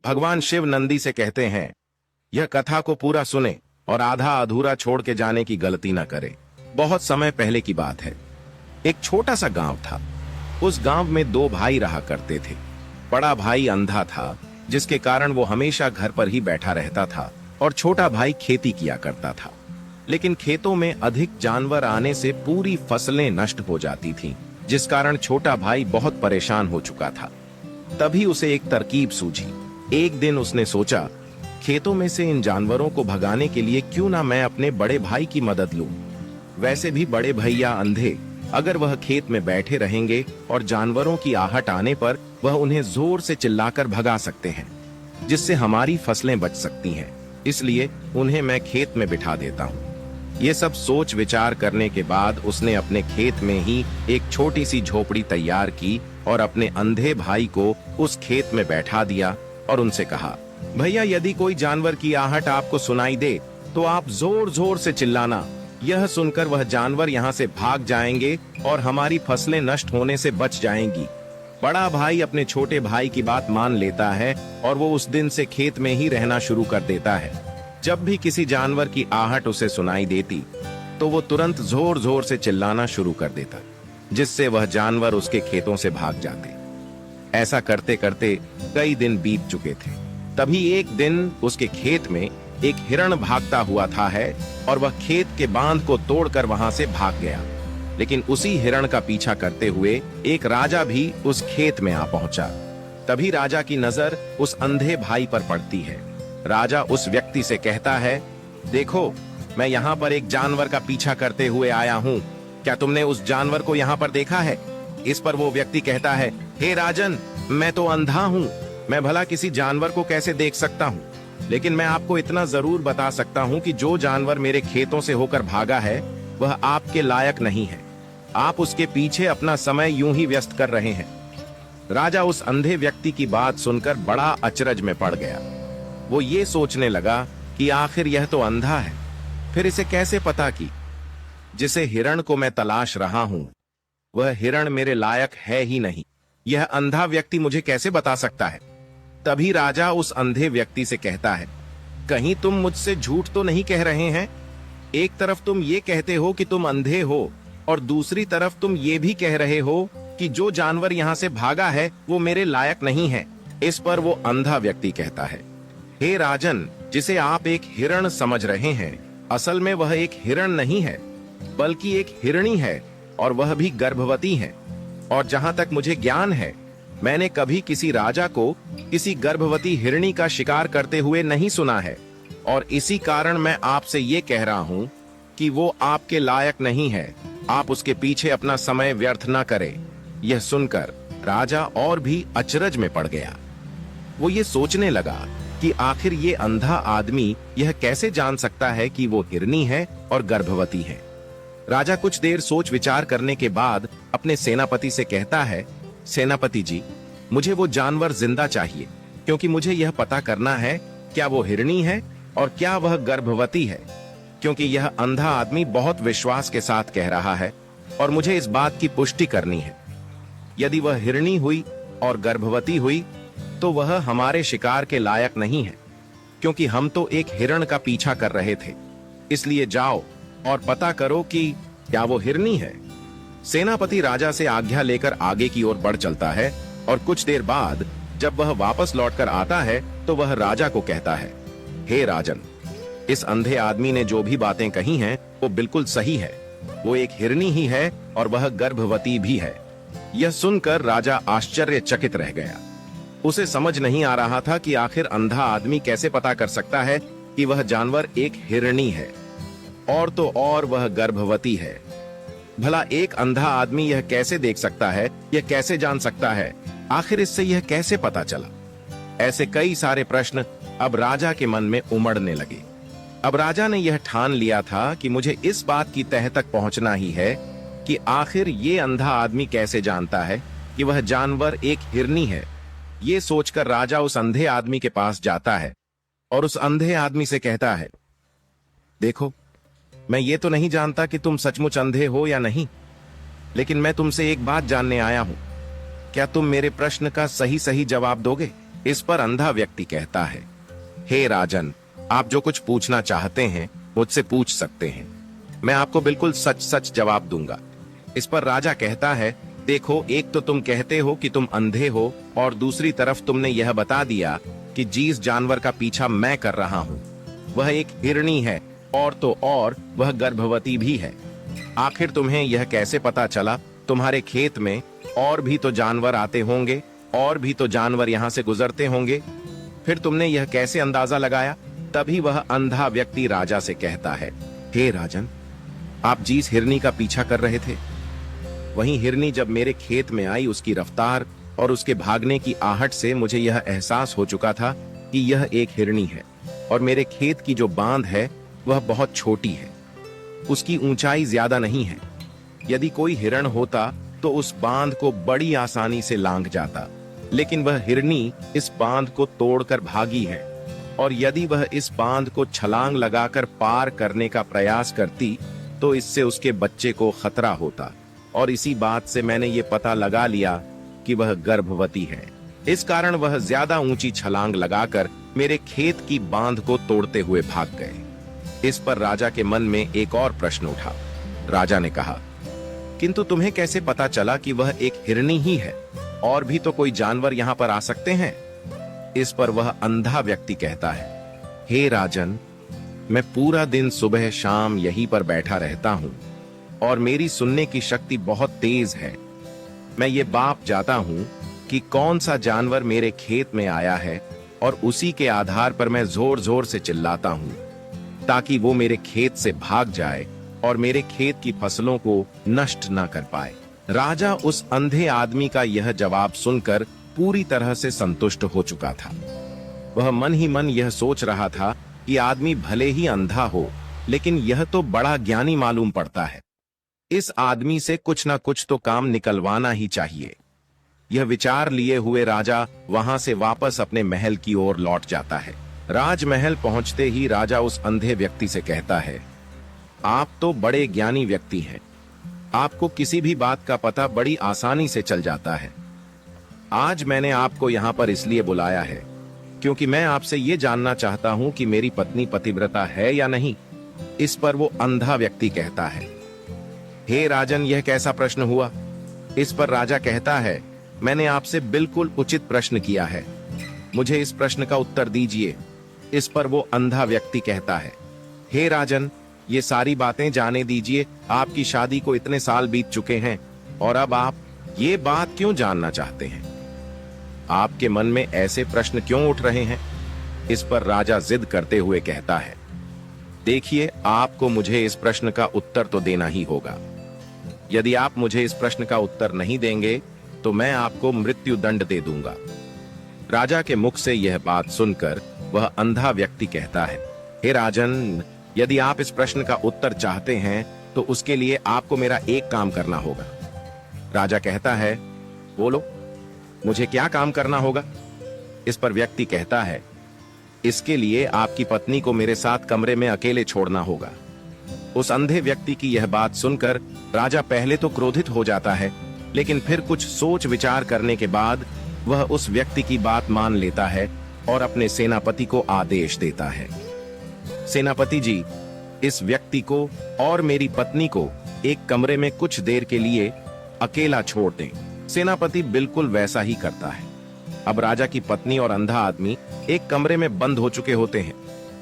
भगवान शिव नंदी से कहते हैं, यह कथा को पूरा सुने और आधा अधूरा छोड़ के जाने की गलती न करे। बहुत समय पहले की बात है। एक छोटा सा गांव था। उस गांव में दो भाई रहा करते थे। बड़ा भाई अंधा था, जिसके कारण वो हमेशा घर पर ही बैठा रहता था, और छोटा भाई खेती किया करता था। लेकिन खेतों में अधिक जानवर आने से पूरी फसलें नष्ट हो जाती थीं, जिस कारण छोटा भाई बहुत परेशान हो चुका था। तभी उसे एक तरकीब सूझी। एक दिन उसने सोचा, खेतों में से इन जानवरों को भगाने के लिए क्यों ना मैं अपने बड़े भाई की मदद लूं। वैसे भी बड़े भैया अंधे, अगर वह खेत में बैठे रहेंगे और जानवरों की आहट आने पर वह उन्हें जोर से चिल्लाकर भगा सकते हैं, जिससे हमारी फसलें बच सकती हैं। इसलिए उन्हें मैं खेत में बिठा देता हूँ। ये सब सोच विचार करने के बाद उसने अपने खेत में ही एक छोटी सी झोपड़ी तैयार की और अपने अंधे भाई को उस खेत में बैठा दिया और उनसे कहा, भैया यदि कोई जानवर की आहट आपको सुनाई दे तो आप जोर जोर से चिल्लाना। यह सुनकर वह जानवर यहाँ से भाग जाएंगे और हमारी फसलें नष्ट होने से बच जाएंगी। बड़ा भाई अपने छोटे भाई की बात मान लेता है और वो उस दिन से खेत में ही रहना शुरू कर देता है। जब भी किसी जानवर की आहट उसे सुनाई देती तो वो तुरंत जोर जोर से चिल्लाना शुरू कर देता, जिससे वह जानवर उसके खेतों से भाग जाते। ऐसा करते करते कई दिन बीत चुके थे। तभी एक दिन उसके खेत में एक हिरण भागता हुआ था और वह खेत के बांध को तोड़कर वहां से भाग गया। लेकिन उसी हिरण का पीछा करते हुए एक राजा भी उस खेत में आ पहुंचा। तभी राजा की नजर उस अंधे भाई पर पड़ती है। राजा उस व्यक्ति से कहता है, देखो, मैं यहाँ पर एक जानवर का पीछा करते हुए आया हूँ। क्या तुमने उस जानवर को यहाँ पर देखा है? इस पर वो व्यक्ति कहता है, हे राजन, मैं तो अंधा हूँ, मैं भला किसी जानवर को कैसे देख सकता हूँ? लेकिन मैं आपको इतना जरूर बता सकता हूँ कि जो जानवर मेरे खेतों से होकर भागा है वह आपके लायक नहीं है। आप उसके पीछे अपना समय यूं ही व्यस्त कर रहे हैं। राजा उस अंधे व्यक्ति की बात सुनकर बड़ा अचरज में पड़ गया। वो ये सोचने लगा कि आखिर यह तो अंधा है, फिर इसे कैसे पता कि जिसे हिरण को मैं तलाश रहा हूं वह हिरण मेरे लायक है ही नहीं। यह अंधा व्यक्ति मुझे कैसे बता सकता है? तभी राजा उस अंधे व्यक्ति से कहता है, कहीं तुम मुझसे झूठ तो नहीं कह रहे हैं? एक तरफ तुम ये कहते हो कि तुम अंधे हो और दूसरी तरफ तुम ये भी कह रहे हो कि जो जानवर यहाँ से भागा है वो मेरे लायक नहीं है। इस पर वो अंधा व्यक्ति कहता है, हे राजन, जिसे आप एक हिरण समझ रहे हैं, असल में वह एक हिरण नहीं है, बल्कि एक हिरणी है, और वह भी गर्भवती है। और जहां तक मुझे ज्ञान है, मैंने कभी किसी राजा को किसी गर्भवती हिरणी का शिकार करते हुए नहीं सुना है, और इसी कारण मैं आपसे ये कह रहा हूं कि वो आपके लायक नहीं है। आप उसके पीछे अपना समय व्यर्थ न करें। यह सुनकर राजा और भी अचरज में पड़ गया। वो ये सोचने लगा कि आखिर ये अंधा आदमी यह कैसे जान सकता है कि वो हिरणी है और गर्भवती है। राजा कुछ देर सोच विचार करने के बाद अपने सेनापति से कहता है, सेनापति जी, मुझे वो जानवर जिंदा चाहिए, क्योंकि मुझे यह पता करना है क्या वो हिरणी है और क्या वह गर्भवती है, क्योंकि यह अंधा आदमी बहुत विश्वास के साथ कह रहा है और मुझे इस बात की पुष्टि करनी है। यदि वह हिरणी हुई और गर्भवती हुई तो वह हमारे शिकार के लायक नहीं है, क्योंकि हम तो एक हिरण का पीछा कर रहे थे। इसलिए जाओ और पता करो कि क्या वो हिरणी है। सेनापति राजा से आज्ञा लेकर आगे की ओर बढ़ चलता है और कुछ देर बाद जब वह वापस लौटकर आता है तो वह राजा को कहता है, हे राजन, इस अंधे आदमी ने जो भी बातें कही हैं वो बिल्कुल सही है। वो एक हिरणी ही है और वह गर्भवती भी है। यह सुनकर राजा आश्चर्यचकित रह गया। उसे समझ नहीं आ रहा था कि आखिर अंधा आदमी कैसे पता कर सकता है कि वह जानवर एक हिरणी है, और तो और वह गर्भवती है। भला एक अंधा आदमी यह कैसे देख सकता है, यह कैसे जान सकता है? आखिर इससे यह कैसे पता चला? ऐसे कई सारे प्रश्न अब राजा के मन में उमड़ने लगे। अब राजा ने यह ठान लिया था कि मुझे इस बात की तह तक पहुंचना ही है कि आखिर ये अंधा आदमी कैसे जानता है कि वह जानवर एक हिरणी है। ये सोचकर राजा उस अंधे आदमी के पास जाता है और उस अंधे आदमी से कहता है, देखो, मैं ये तो नहीं जानता कि तुम सचमुच अंधे हो या नहीं, लेकिन मैं तुमसे एक बात जानने आया हूं। क्या तुम मेरे प्रश्न का सही सही जवाब दोगे? इस पर अंधा व्यक्ति कहता है, हे राजन, आप जो कुछ पूछना चाहते हैं मुझसे पूछ सकते हैं, मैं आपको बिल्कुल सच सच जवाब दूंगा। इस पर राजा कहता है, देखो, एक तो तुम कहते हो कि तुम अंधे हो और दूसरी तरफ तुमने यह बता दिया कि जिस जानवर का पीछा मैं कर रहा हूँ वह एक हिरणी है, और तो और वह गर्भवती भी है। आखिर तुम्हें यह कैसे पता चला? तुम्हारे खेत में और भी तो जानवर आते होंगे, और भी तो जानवर यहाँ से गुजरते होंगे, फिर तुमने यह कैसे अंदाजा लगाया? तभी वह अंधा व्यक्ति राजा से कहता है, हे राजन, आप जिस हिरनी का पीछा कर रहे थे वही हिरनी जब मेरे खेत में आई, उसकी रफ्तार और उसके भागने की आहट से मुझे यह एहसास हो चुका था कि यह एक हिरनी है, और मेरे खेत की जो बांध है वह बहुत छोटी है, उसकी ऊंचाई ज्यादा नहीं है। यदि कोई हिरण होता तो उस बांध को बड़ी आसानी से लांघ जाता, लेकिन वह हिरनी इस बांध को तोड़कर भागी है, और यदि वह इस बांध को छलांग लगाकर पार करने का प्रयास करती तो इससे उसके बच्चे को खतरा होता, और इसी बात से मैंने ये पता लगा लिया कि वह गर्भवती है। इस कारण वह ज्यादा ऊंची छलांग लगाकर मेरे खेत की बांध को तोड़ते हुए भाग गए। इस पर राजा के मन में एक और प्रश्न उठा। राजा ने कहा, किंतु तुम्हें कैसे पता चला कि वह एक हिरनी ही है? और भी तो कोई जानवर यहाँ पर आ सकते हैं। इस पर वह अंधा व्यक्ति कहता है, हे राजन, मैं पूरा दिन सुबह शाम यहीं पर बैठा रहता हूँ और मेरी सुनने की शक्ति बहुत तेज है। मैं ये बाप जाता हूँ कि कौन सा जानवर मेरे खेत में आया है, और उसी के आधार पर मैं जोर जोर से चिल्लाता हूँ ताकि वो मेरे खेत से भाग जाए और मेरे खेत की फसलों को नष्ट ना कर पाए। राजा उस अंधे आदमी का यह जवाब सुनकर पूरी तरह से संतुष्ट हो चुका था। वह मन ही मन यह सोच रहा था कि आदमी भले ही अंधा हो, लेकिन यह तो बड़ा ज्ञानी मालूम पड़ता है। इस आदमी से कुछ ना कुछ तो काम निकलवाना ही चाहिए। यह विचार लिए हुए राजा वहां से वापस अपने महल की ओर लौट जाता है। राजमहल पहुंचते ही राजा उस अंधे व्यक्ति से कहता है, आप तो बड़े ज्ञानी व्यक्ति हैं, आपको किसी भी बात का पता बड़ी आसानी से चल जाता है। आज मैंने आपको यहाँ पर इसलिए बुलाया है क्योंकि मैं आपसे ये जानना चाहता हूँ कि मेरी पत्नी पतिव्रता है या नहीं। इस पर वो अंधा व्यक्ति कहता है, हे राजन, यह कैसा प्रश्न हुआ? इस पर राजा कहता है, मैंने आपसे बिल्कुल उचित प्रश्न किया है, मुझे इस प्रश्न का उत्तर दीजिए। इस पर वो अंधा व्यक्ति कहता है, हे राजन, ये सारी बातें जाने दीजिए, आपकी शादी को इतने साल बीत चुके हैं और अब आप ये बात क्यों जानना चाहते हैं? आपके मन में ऐसे प्रश्न क्यों उठ रहे हैं? इस पर राजा जिद करते हुए कहता है, देखिए, आपको मुझे इस प्रश्न का उत्तर तो देना ही होगा। यदि आप मुझे इस प्रश्न का उत्तर नहीं देंगे तो मैं आपको मृत्यु दंड दे दूंगा। राजा के मुख से यह बात सुनकर वह अंधा व्यक्ति कहता है, हे राजन, यदि आप इस प्रश्न का उत्तर चाहते हैं तो उसके लिए आपको मेरा एक काम करना होगा। राजा कहता है, बोलो, मुझे क्या काम करना होगा? इस पर व्यक्ति कहता है, इसके लिए आपकी पत्नी को मेरे साथ कमरे में अकेले छोड़ना होगा। उस अंधे व्यक्ति की यह बात सुनकर राजा पहले तो क्रोधित हो जाता है, लेकिन फिर कुछ सोच विचार करने के बाद वह उस व्यक्ति की बात मान लेता है और अपने सेनापति को आदेश देता है, सेनापति जी, इस व्यक्ति को और मेरी पत्नी को एक कमरे में कुछ देर के लिए अकेला छोड़ दें। सेनापति बिल्कुल वैसा ही करता है। अब राजा की पत्नी और अंधा आदमी एक कमरे में बंद हो चुके होते हैं।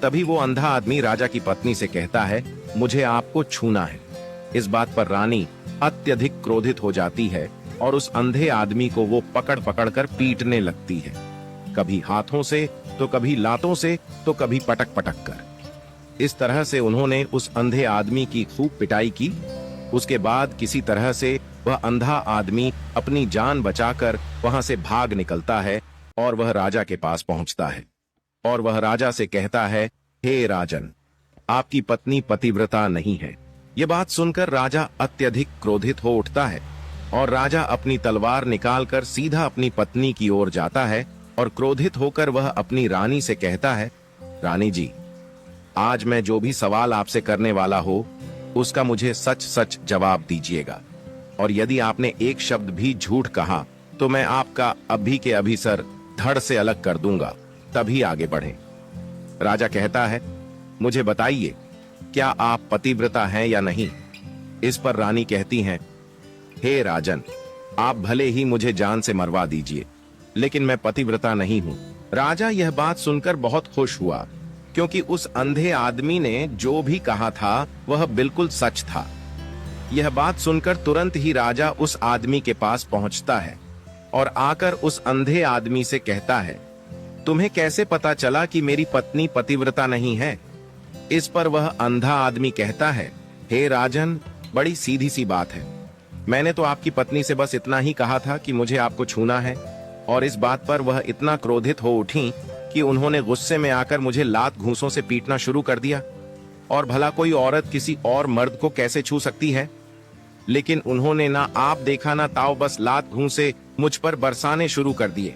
तभी वो अंधा आदमी राजा की पत्नी से कहता है, मुझे आपको छूना है। इस बात पर रानी अत्यधिक क्रोधित हो जाती है और उस अंधे आदमी को वो पकड़ पकड़ कर पीटने लगती है, कभी हाथों से तो कभी लातों से तो कभी पटक पटक कर। इस तरह से उन्होंने उस अंधे आदमी की खूब पिटाई की। उसके बाद किसी तरह से वह अंधा आदमी अपनी जान बचाकर वहां से भाग निकलता है और वह राजा के पास पहुंचता है और वह राजा से कहता है, हे राजन, आपकी पत्नी पतिव्रता नहीं है। यह बात सुनकर राजा अत्यधिक क्रोधित हो उठता है और राजा अपनी तलवार निकालकर सीधा अपनी पत्नी की ओर जाता है और क्रोधित होकर वह अपनी रानी से कहता है, रानी जी, आज मैं जो भी सवाल आपसे करने वाला हो उसका मुझे सच सच जवाब दीजिएगा, और यदि आपने एक शब्द भी झूठ कहा तो मैं आपका अभी के अभी सर धड़ से अलग कर दूंगा, तभी आगे बढ़ें। राजा कहता है, मुझे बताइए, क्या आप पतिव्रता हैं या नहीं? इस पर रानी कहती हैं, हे राजन, आप भले ही मुझे जान से मरवा दीजिए, लेकिन मैं पतिव्रता नहीं हूं। राजा यह बात सुनकर बहुत खुश हुआ, क्योंकि उस अंधे आदमी ने जो भी कहा था वह बिल्कुल सच था। यह बात सुनकर तुरंत ही राजा उस आदमी के पास पहुंचता है और आकर उस अंधे आदमी से कहता है, तुम्हें कैसे पता चला कि मेरी पत्नी पतिव्रता नहीं है? इस पर वह अंधा आदमी कहता है, हे राजन, बड़ी सीधी सी बात है। मैंने तो आपकी पत्नी से बस इतना ही कहा था कि मुझे आपको छूना है, और इस बात पर वह इतना क्रोधित हो उठी कि उन्होंने गुस्से में आकर मुझे लात घूंसों से पीटना शुरू कर दिया। और भला कोई औरत किसी और मर्द को कैसे छू सकती है? लेकिन उन्होंने ना आप देखा ना ताव, बस लात घूंसे मुझ पर बरसाने शुरू कर दिए।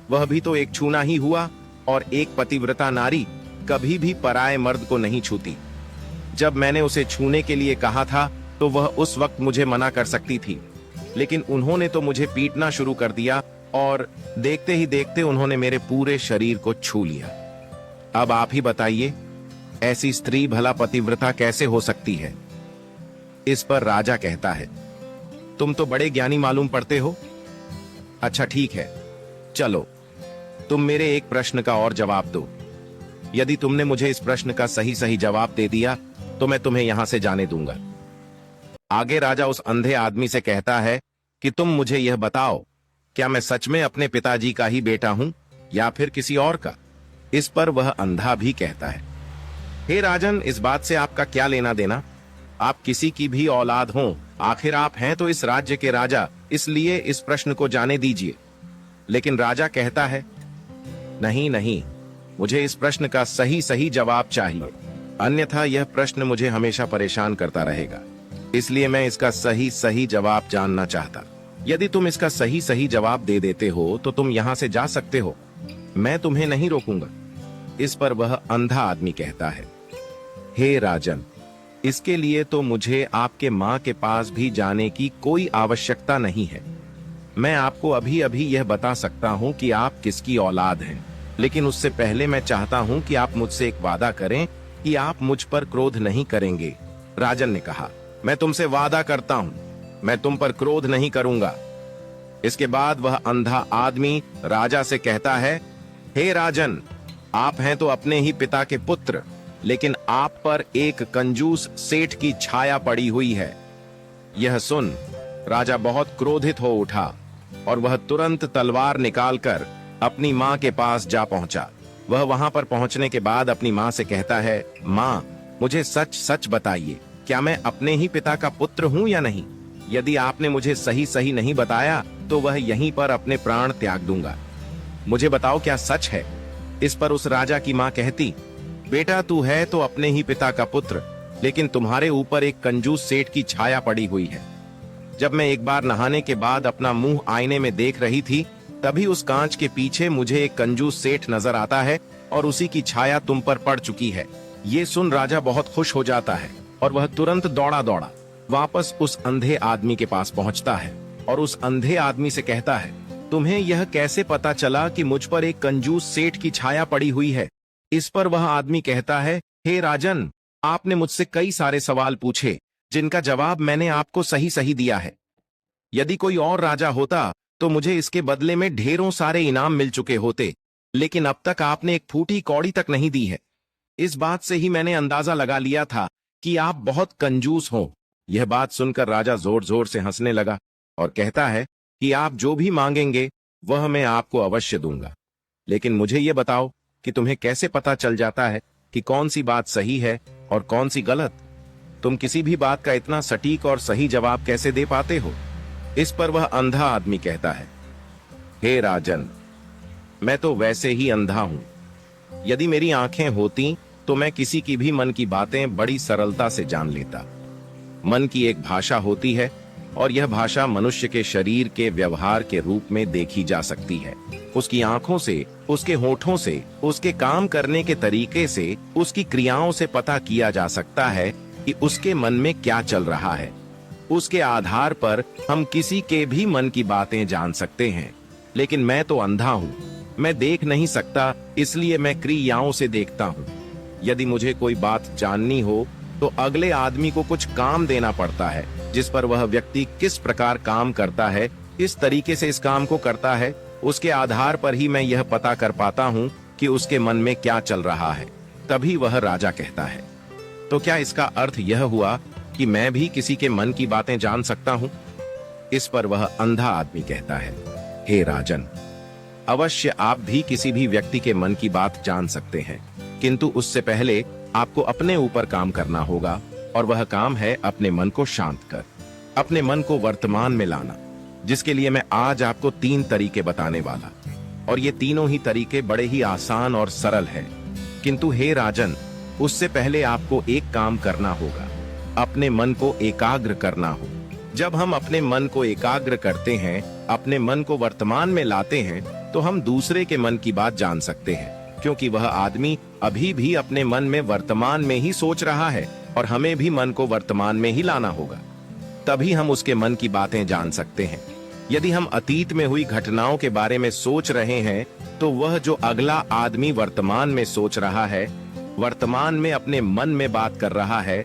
वह भी तो एक छूना ही हुआ, और एक पतिव्रता नारी कभी भी पराये मर्द को नहीं छूती। जब मैंने उसे छूने के लिए कहा था तो वह उस वक्त मुझे मना कर सकती थी, लेकिन उन्होंने तो मुझे पीटना शुरू कर दिया, और देखते ही देखते उन्होंने मेरे पूरे शरीर को छू लिया। अब आप ही बताइए, ऐसी स्त्री भला पतिव्रता कैसे हो सकती है? इस पर राजा कहता है, तुम तो बड़े ज्ञानी मालूम पड़ते हो। अच्छा ठीक है, चलो तुम मेरे एक प्रश्न का और जवाब दो। यदि तुमने मुझे इस प्रश्न का सही सही जवाब दे दिया तो मैं तुम्हें यहां से जाने दूंगा। आगे राजा उस अंधे आदमी से कहता है कि तुम मुझे यह बताओ, क्या मैं सच में अपने पिताजी का ही बेटा हूं या फिर किसी और का? इस पर वह अंधा भी कहता है, हे राजन, इस बात से आपका क्या लेना देना? आप किसी की भी औलाद हों, आखिर आप हैं तो इस राज्य के राजा, इसलिए इस प्रश्न को जाने दीजिए। लेकिन राजा कहता है, नहीं नहीं, मुझे इस प्रश्न का सही सही जवाब चाहिए, अन्यथा यह प्रश्न मुझे हमेशा परेशान करता रहेगा। इसलिए मैं इसका सही सही जवाब जानना चाहता। यदि तुम इसका सही सही जवाब दे देते हो तो तुम यहां से जा सकते हो, मैं तुम्हें नहीं रोकूंगा। इस पर वह अंधा आदमी कहता है, हे राजन, इसके लिए तो मुझे आपके मां के पास भी जाने की कोई आवश्यकता नहीं है। मैं आपको अभी अभी यह बता सकता हूं कि आप किसकी औलाद हैं, लेकिन उससे पहले मैं चाहता हूं कि आप मुझसे एक वादा करें कि आप मुझ पर क्रोध नहीं करेंगे। राजन ने कहा, मैं तुमसे वादा करता हूं, मैं तुम पर क्रोध नहीं करूंगा। इसके बाद वह अंधा आदमी राजा से कहता है, हे राजन, आप हैं तो अपने ही पिता के पुत्र, लेकिन आप पर एक कंजूस सेठ की छाया पड़ी हुई है। यह सुन राजा बहुत क्रोधित हो उठा और वह तुरंत तलवार निकालकर अपनी मां के पास जा पहुंचा। वह वहां पर पहुंचने के बाद अपनी मां से कहता है, मां, मुझे सच सच बताइए, क्या मैं अपने ही पिता का पुत्र हूं या नहीं? यदि आपने मुझे सही सही नहीं बताया तो वह यहीं पर अपने प्राण त्याग दूंगा। मुझे बताओ, क्या सच है? इस पर उस राजा की मां कहती, बेटा, तू है तो अपने ही पिता का पुत्र, लेकिन तुम्हारे ऊपर एक कंजूस सेठ की छाया पड़ी हुई है। जब मैं एक बार नहाने के बाद अपना मुंह आईने में देख रही थी, तभी उस कांच के पीछे मुझे एक कंजूस सेठ नजर आता है और उसी की छाया तुम पर पड़ चुकी है। ये सुन राजा बहुत खुश हो जाता है और वह तुरंत दौड़ा दौड़ा वापस उस अंधे आदमी के पास पहुंचता है और उस अंधे आदमी से कहता है, तुम्हें यह कैसे पता चला कि मुझ पर एक कंजूस सेठ की छाया पड़ी हुई है? इस पर वह आदमी कहता है, हे राजन, आपने मुझसे कई सारे सवाल पूछे जिनका जवाब मैंने आपको सही सही दिया है। यदि कोई और राजा होता तो मुझे इसके बदले में ढेरों सारे इनाम मिल चुके होते, लेकिन अब तक आपने एक फूटी कौड़ी तक नहीं दी है। इस बात से ही मैंने अंदाजा लगा लिया था कि आप बहुत कंजूस हो। यह बात सुनकर राजा जोर जोर से हंसने लगा और कहता है कि आप जो भी मांगेंगे वह मैं आपको अवश्य दूंगा, लेकिन मुझे यह बताओ कि तुम्हें कैसे पता चल जाता है कि कौन सी बात सही है और कौन सी गलत? तुम किसी भी बात का इतना सटीक और सही जवाब कैसे दे पाते हो? इस पर वह अंधा आदमी कहता है, हे राजन, मैं तो वैसे ही अंधा हूं। यदि मेरी आंखें होती तो मैं किसी की भी मन की बातें बड़ी सरलता से जान लेता। मन की एक भाषा होती है और यह भाषा मनुष्य के शरीर के व्यवहार के रूप में देखी जा सकती है। उसकी आंखों से, उसके होठों से, उसके काम करने के तरीके से, उसकी क्रियाओं से पता किया जा सकता है कि उसके मन में क्या चल रहा है। उसके आधार पर हम किसी के भी मन की बातें जान सकते हैं, लेकिन मैं तो अंधा हूं। मैं देख नहीं सकता, इसलिए मैं क्रियाओं से देखता हूँ। यदि मुझे कोई बात जाननी हो तो अगले आदमी को कुछ काम देना पड़ता है, जिस पर वह व्यक्ति किस प्रकार काम करता है, किस तरीके से इस काम को करता है, उसके आधार पर ही मैं यह पता कर पाता हूँ कि उसके मन में क्या चल रहा है। तभी वह राजा कहता है, तो क्या इसका अर्थ यह हुआ कि मैं भी किसी के मन की बातें जान सकता हूँ? इस पर वह अंधा आदमी कहता है, हे राजन, अवश्य आप भी किसी भी व्यक्ति के मन की बात जान सकते हैं, किंतु उससे पहले आपको अपने ऊपर काम करना होगा, और वह काम है अपने मन को शांत कर, अपने मन को वर्तमान में लाना, जिसके लिए मैं आज आपको 3 तरीके बताने वाला। और ये तीनों ही तरीके बड़े ही आसान और सरल हैं। किंतु हे राजन, उससे पहले आपको एक काम करना होगा, अपने मन को एकाग्र करना हो। जब हम अपने मन को एकाग्र करते हैं, अपने मन को वर्तमान में लाते हैं, तो हम दूसरे के मन की बात जान सकते हैं, क्योंकि वह आदमी अभी भी अपने मन में वर्तमान में ही सोच रहा है, और हमें भी मन को वर्तमान में ही लाना होगा, तभी हम उसके मन की बातें जान सकते हैं। यदि हम अतीत में हुई घटनाओं के बारे में सोच रहे हैं, तो वह जो अगला आदमी वर्तमान में सोच रहा है, वर्तमान में अपने मन में बात कर रहा है,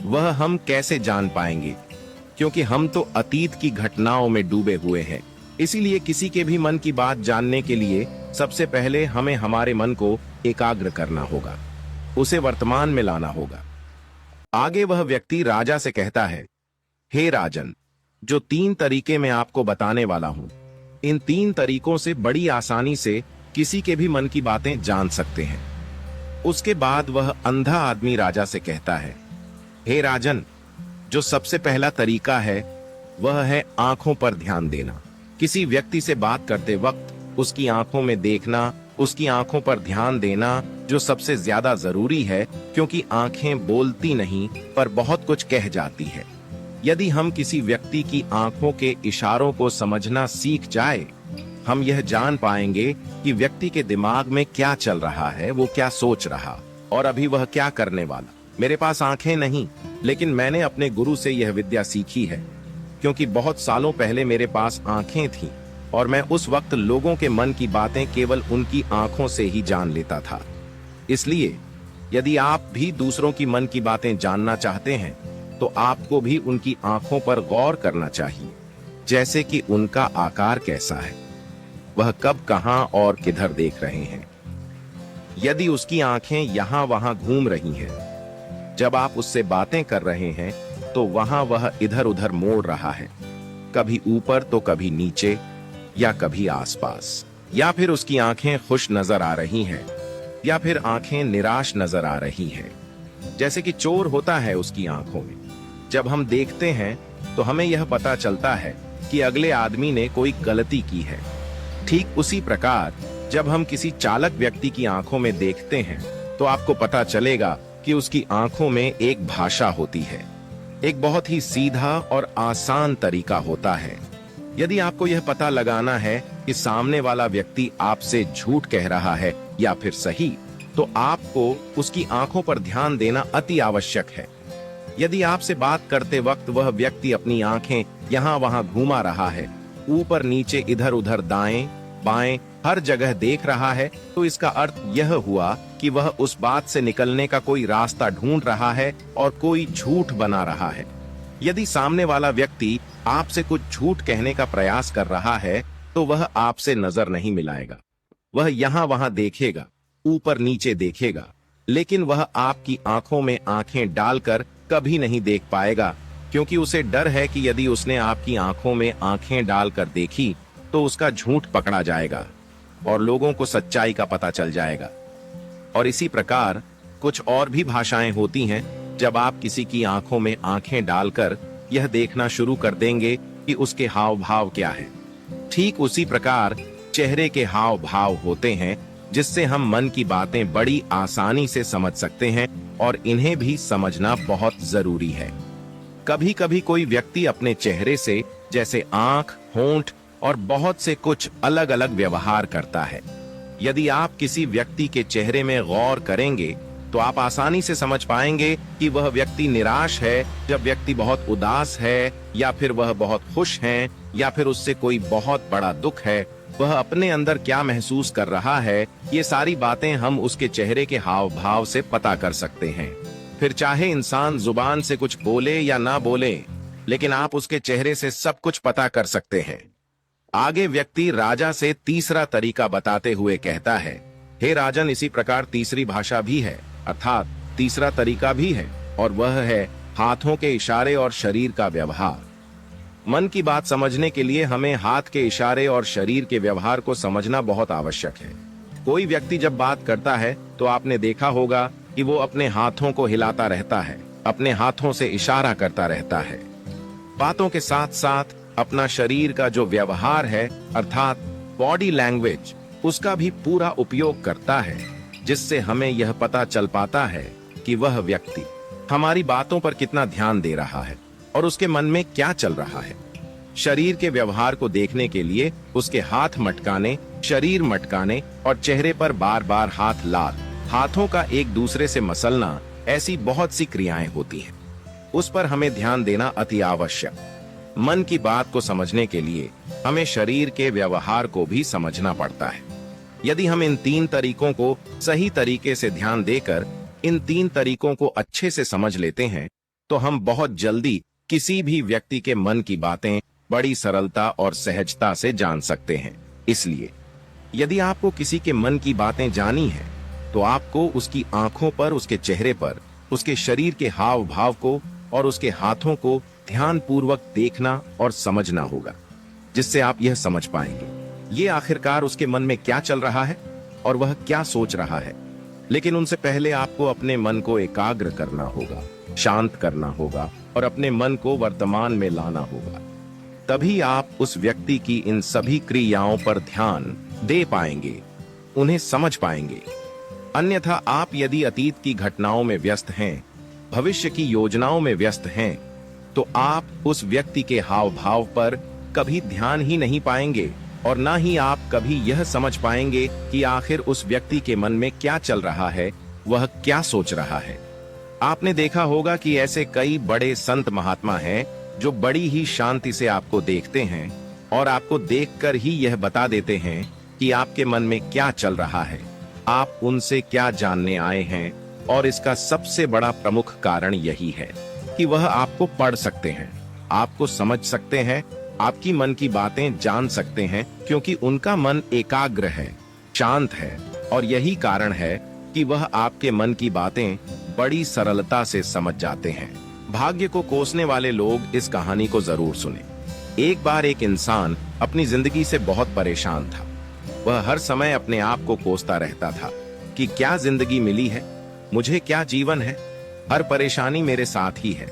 वह हम कैसे जान पाएंगे? क्योंकि हम तो अतीत की घटनाओं में डूबे हुए हैं। इसीलिए किसी के भी मन की बात जानने के लिए सबसे पहले हमें हमारे मन को एकाग्र करना होगा, उसे वर्तमान में लाना होगा। आगे वह व्यक्ति राजा से कहता है, हे राजन, जो 3 तरीके मैं आपको बताने वाला हूं, इन 3 तरीकों से बड़ी आसानी से किसी के भी मन की बातें जान सकते हैं। उसके बाद वह अंधा आदमी राजा से कहता है, हे राजन, जो सबसे पहला तरीका है वह है आंखों पर ध्यान देना। किसी व्यक्ति से बात करते वक्त उसकी आंखों में देखना, उसकी आंखों पर ध्यान देना जो सबसे ज्यादा जरूरी है, क्योंकि आंखें बोलती नहीं पर बहुत कुछ कह जाती है। यदि हम किसी व्यक्ति की आंखों के इशारों को समझना सीख जाए, हम यह जान पाएंगे कि व्यक्ति के दिमाग में क्या चल रहा है, वो क्या सोच रहा और अभी वह क्या करने वाला। मेरे पास आंखें नहीं, लेकिन मैंने अपने गुरु से यह विद्या सीखी है, क्योंकि बहुत सालों पहले मेरे पास आंखें थीं और मैं उस वक्त लोगों के मन की बातें केवल उनकी आंखों से ही जान लेता था। इसलिए यदि आप भी दूसरों की मन की बातें जानना चाहते हैं, तो आपको भी उनकी आंखों पर गौर करना चाहिए, जैसे कि उनका आकार कैसा है, वह कब, कहां और किधर देख रहे हैं। यदि उसकी आंखें यहां वहां घूम रही हैं, जब आप उससे बातें कर रहे हैं, तो वहां वह इधर उधर मोड़ रहा है, कभी ऊपर तो कभी नीचे या कभी आसपास, या फिर उसकी आंखें खुश नजर आ रही हैं या फिर आंखें निराश नजर आ रही हैं, जैसे कि चोर होता है उसकी आंखों में। जब हम देखते हैं तो हमें यह पता चलता है कि अगले आदमी ने कोई गलती की है। ठीक उसी प्रकार जब हम किसी चालक व्यक्ति की आंखों में देखते हैं, तो आपको पता चलेगा कि उसकी आंखों में एक भाषा होती है, एक बहुत ही सीधा और आसान तरीका होता है। यदि आपको यह पता लगाना है कि सामने वाला व्यक्ति आपसे झूठ कह रहा है या फिर सही, तो आपको उसकी आंखों पर ध्यान देना अति आवश्यक है। यदि आपसे बात करते वक्त वह व्यक्ति अपनी आंखें यहां वहां घुमा रहा है, ऊपर नीचे इधर उधर दाएं बाएं हर जगह देख रहा है, तो इसका अर्थ यह हुआ कि वह उस बात से निकलने का कोई रास्ता ढूंढ रहा है और कोई झूठ बना रहा है। यदि सामने वाला व्यक्ति आपसे कुछ झूठ कहने का प्रयास कर रहा है, तो वह आपसे नजर नहीं मिलाएगा। वह यहां वहां देखेगा, ऊपर नीचे देखेगा, लेकिन वह आपकी आंखों में आंखें डालकर कभी नहीं देख पाएगा, क्योंकि उसे डर है कि यदि उसने आपकी आंखों में आंखें डालकर देखी तो उसका झूठ पकड़ा जाएगा और लोगों को सच्चाई का पता चल जाएगा। और इसी प्रकार कुछ और भी भाषाएं होती हैं। जब आप किसी की आंखों में आंखें डालकर यह देखना शुरू कर देंगे कि उसके हाव भाव क्या है, ठीक उसी प्रकार चेहरे के हाव भाव होते हैं, जिससे हम मन की बातें बड़ी आसानी से समझ सकते हैं, और इन्हें भी समझना बहुत जरूरी है। कभी कभी कोई व्यक्ति अपने चेहरे से, जैसे आंख, होंठ और बहुत से कुछ अलग अलग व्यवहार करता है। यदि आप किसी व्यक्ति के चेहरे में गौर करेंगे, तो आप आसानी से समझ पाएंगे कि वह व्यक्ति निराश है, जब व्यक्ति बहुत उदास है, या फिर वह बहुत खुश है, या फिर उससे कोई बहुत बड़ा दुख है। वह अपने अंदर क्या महसूस कर रहा है, ये सारी बातें हम उसके चेहरे के हाव भाव से पता कर सकते हैं। फिर चाहे इंसान जुबान से कुछ बोले या ना बोले, लेकिन आप उसके चेहरे से सब कुछ पता कर सकते हैं। आगे व्यक्ति राजा से तीसरा तरीका बताते हुए कहता है, हे राजन, इसी प्रकार तीसरी भाषा भी है, अर्थात तीसरा तरीका भी है, और वह है हाथों के इशारे और शरीर का व्यवहार। मन की बात समझने के लिए हमें हाथ के इशारे और शरीर के व्यवहार को समझना बहुत आवश्यक है। कोई व्यक्ति जब बात करता है तो आपने देखा होगा कि वो अपने हाथों को हिलाता रहता है, अपने हाथों से इशारा करता रहता है। बातों के साथ साथ अपना शरीर का जो व्यवहार है, अर्थात बॉडी लैंग्वेज, उसका भी पूरा उपयोग करता है, जिससे हमें यह पता चल पाता है कि वह व्यक्ति हमारी बातों पर कितना ध्यान दे रहा है और उसके मन में क्या चल रहा है। शरीर के व्यवहार को देखने के लिए उसके हाथ मटकाने, शरीर मटकाने और चेहरे पर बार बार हाथ लाल, हाथों का एक दूसरे से मसलना, ऐसी बहुत सी क्रियाएं होती हैं। उस पर हमें ध्यान देना अति आवश्यक। मन की बात को समझने के लिए हमें शरीर के व्यवहार को भी समझना पड़ता है। यदि हम इन तीन तरीकों को सही तरीके से ध्यान देकर इन तीन तरीकों को अच्छे से समझ लेते हैं, तो हम बहुत जल्दी किसी भी व्यक्ति के मन की बातें बड़ी सरलता और सहजता से जान सकते हैं। इसलिए यदि आपको किसी के मन की बातें जानी है, तो आपको उसकी आंखों पर, उसके चेहरे पर, उसके शरीर के हाव भाव को और उसके हाथों को ध्यान पूर्वक देखना और समझना होगा, जिससे आप यह समझ पाएंगे ये आखिरकार उसके मन में क्या चल रहा है और वह क्या सोच रहा है। लेकिन उनसे पहले आपको अपने मन को एकाग्र करना होगा, शांत करना होगा और अपने मन को वर्तमान में लाना होगा। तभी आप उस व्यक्ति की इन सभी क्रियाओं पर ध्यान दे पाएंगे, उन्हें समझ पाएंगे। अन्यथा आप यदि अतीत की घटनाओं में व्यस्त हैं, भविष्य की योजनाओं में व्यस्त हैं, तो आप उस व्यक्ति के हाव भाव पर कभी ध्यान ही नहीं पाएंगे और ना ही आप कभी यह समझ पाएंगे कि आखिर उस व्यक्ति के मन में क्या चल रहा है, वह क्या सोच रहा है। आपने देखा होगा कि ऐसे कई बड़े संत महात्मा हैं जो बड़ी ही शांति से आपको देखते हैं और आपको देखकर ही यह बता देते हैं कि आपके मन में क्या चल रहा है, आप उनसे क्या जानने आए हैं। और इसका सबसे बड़ा प्रमुख कारण यही है कि वह आपको पढ़ सकते हैं, आपको समझ सकते हैं, आपकी मन की बातें जान सकते हैं, क्योंकि उनका मन एकाग्र है, शांत है, और यही कारण है कि वह आपके मन की बातें बड़ी सरलता से समझ जाते हैं। भाग्य को कोसने वाले लोग इस कहानी को जरूर सुने। एक बार एक इंसान अपनी जिंदगी से बहुत परेशान था। वह हर समय अपने आप को कोसता रहता था कि क्या जिंदगी मिली है, मुझे क्या जीवन है, हर परेशानी मेरे साथ ही है,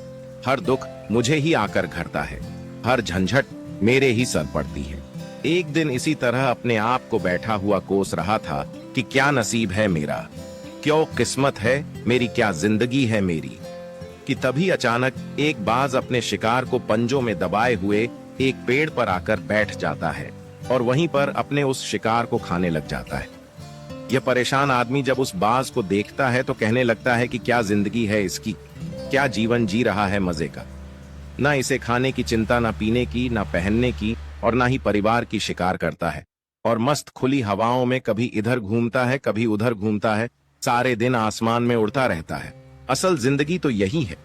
हर दुख मुझे ही आकर घरता है, हर झंझट मेरे ही सर पड़ती है। एक दिन इसी तरह अपने आप को बैठा हुआ कोस रहा था कि क्या नसीब है मेरा, क्यों किस्मत है मेरी, क्या जिंदगी है मेरी, कि तभी अचानक एक बाज अपने शिकार को पंजों में दबाए हुए एक पेड़ पर आकर बैठ जाता है और वहीं पर अपने उस शिकार को खाने लग जाता है। यह परेशान आदमी जब उस बाज को देखता है तो कहने लगता है कि क्या जिंदगी है इसकी, क्या जीवन जी रहा है मजे का, ना इसे खाने की चिंता, ना पीने की, ना पहनने की, और ना ही परिवार की शिकार करता है, और मस्त खुली हवाओं में कभी इधर घूमता है, कभी उधर घूमता है, सारे दिन आसमान में उड़ता रहता है। असल जिंदगी तो यही है,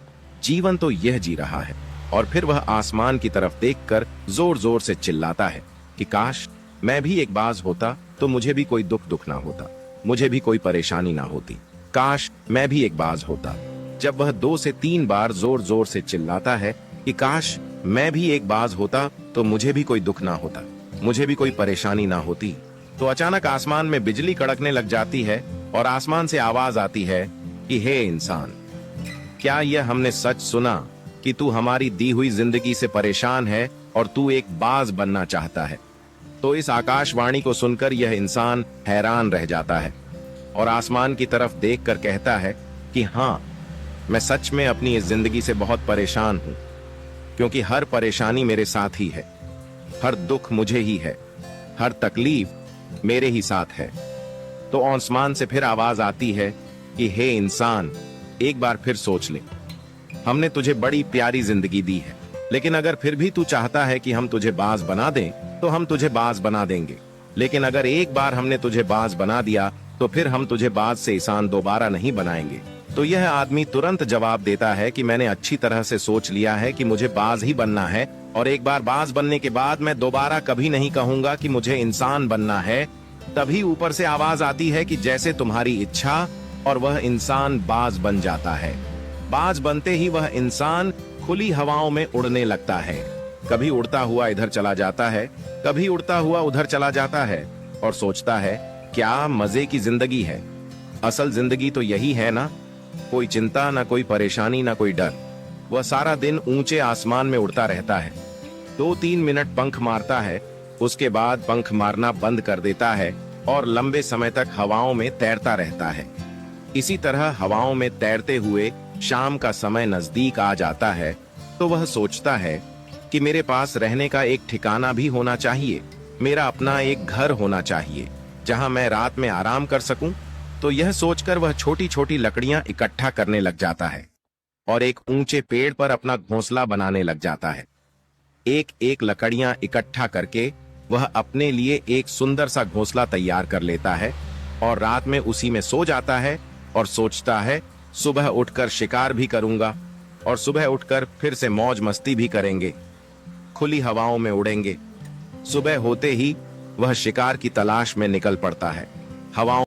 जीवन तो यह जी रहा है। और फिर वह आसमान की तरफ देखकर जोर जोर से चिल्लाता है कि काश मैं भी एक बाज होता तो मुझे भी कोई दुख ना होता, मुझे भी कोई परेशानी ना होती, काश मैं भी एक बाज होता। जब वह 2 से 3 बार जोर जोर से चिल्लाता है कि काश मैं भी एक बाज होता तो मुझे भी कोई दुख ना होता, मुझे भी कोई परेशानी ना होती, तो अचानक आसमान में बिजली कड़कने लग जाती है और आसमान से आवाज आती है कि हे इंसान, क्या यह हमने सच सुना कि तू हमारी दी हुई जिंदगी से परेशान है और तू एक बाज बनना चाहता है। तो इस आकाशवाणी को सुनकर यह इंसान हैरान रह जाता है और आसमान की तरफ देखकर कहता है कि हाँ, मैं सच में अपनी इस जिंदगी से बहुत परेशान हूं, क्योंकि हर परेशानी मेरे साथ ही है, हर दुख मुझे ही है, हर तकलीफ मेरे ही साथ है। तो आसमान से फिर आवाज आती है कि हे इंसान, एक बार फिर सोच ले, हमने तुझे बड़ी प्यारी जिंदगी दी है, लेकिन अगर फिर भी तू चाहता है कि हम तुझे बाज बना दें तो हम तुझे बाज बना देंगे। लेकिन अगर एक बार हमने तुझे बाज बना दिया तो फिर हम तुझे बाज से इंसान दोबारा नहीं बनाएंगे। तो यह आदमी तुरंत जवाब देता है कि मैंने अच्छी तरह से सोच लिया है कि मुझे बाज ही बनना है, और एक बार बाज बनने के बाद मैं दोबारा कभी नहीं कहूंगा कि मुझे इंसान बनना है। तभी ऊपर से आवाज आती है कि जैसे तुम्हारी इच्छा, और वह इंसान बाज बन जाता है। बाज बनते ही वह इंसान खुली हवाओं में उड़ने लगता है। कभी उड़ता हुआ इधर चला जाता है, कभी उड़ता हुआ उधर चला जाता है, और सोचता है क्या मजे की जिंदगी है। असल जिंदगी तो यही है ना, कोई चिंता ना कोई परेशानी ना कोई डर। वह सारा दिन ऊंचे आसमान में उड़ता रहता है, 2-3 मिनट पंख मारता है, उसके बाद पंख मारना बंद कर देता है और लंबे समय तक हवाओं में तैरता रहता है। इसी तरह हवाओं में तैरते हुए शाम का समय नजदीक आ जाता है तो वह सोचता है कि मेरे पास रहने का एक ठिकाना भी होना चाहिए, मेरा अपना एक घर होना चाहिए जहां मैं रात में आराम कर सकूं। तो यह सोचकर वह छोटी छोटी लकड़ियां इकट्ठा करने लग जाता है और एक ऊंचे पेड़ पर अपना घोंसला बनाने लग जाता है। एक एक लकड़ियां इकट्ठा करके वह अपने लिए एक सुंदर सा घोंसला तैयार कर लेता है और रात में उसी में सो जाता है और सोचता है सुबह उठकर शिकार भी करूंगा, और सुबह उठकर फिर से मौज मस्ती भी करेंगे, खुली हवाओं में उड़ेंगे। सुबह होते ही वह शिकार की तलाश में निकल पड़ता है। हवाओं